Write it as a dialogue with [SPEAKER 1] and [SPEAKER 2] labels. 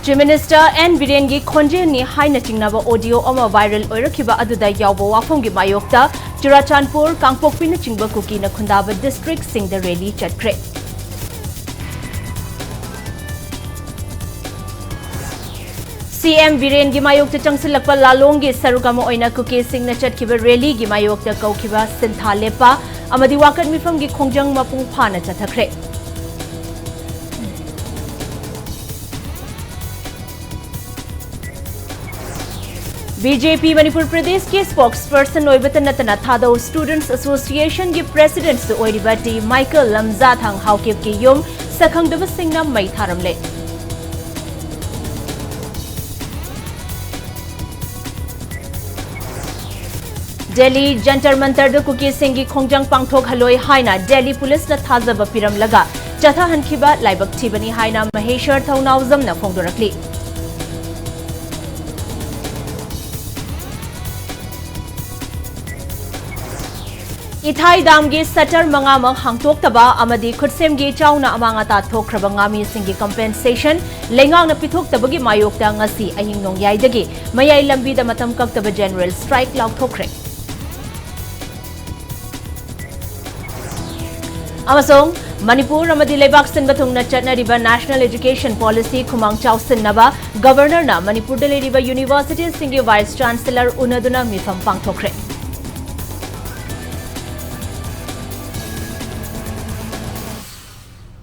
[SPEAKER 1] Chief Minister N. Birengi Khonjeni haina chingnaba audio ama viral oirakiba aduda yawba wafamgi mayokta Churachandpur Kangpokpi na chingba kuki na Khundaba district singda rally chatkre. CM Birengi mayokta changsilakpa lalongi sarugama oina kuki singna chatkiba rally gi mayokta kaukiba sintha lepa amadi wakat mifamgi khongjang mapung phana chathakre. BJP Manipur Pradesh के spokesperson ओइबतन नतना थादो Students Association के president से ओइरिबाटी Michael Lamzathang Haokip के युम सखंगदब सिंगना मई थारमले Delhi जंतर मंतर द कुकी सिंगी खोंगजंग पांगथोक हलोय हाइना Delhi पुलिस न थाजब पिरम लगा चथा हनखिबा लाइबक थिबनी हाइना महेश्वर थौनावजम न फोंदोरकली Ithai damgi satar mangama hangtoktaba amadi khutsemgi chauna amangata thokraba ngami singi compensation lengang na pithoktabagi mayokta ngasi ahing nong yaidagi mayai lambi da matam kaktaba general strike law thokre amasong Manipur amadi lebak sin bathungna chatnariba national education policy khumang chawsin naba governor na Manipur de leriba university singi vice chancellor unaduna mifam pangthokre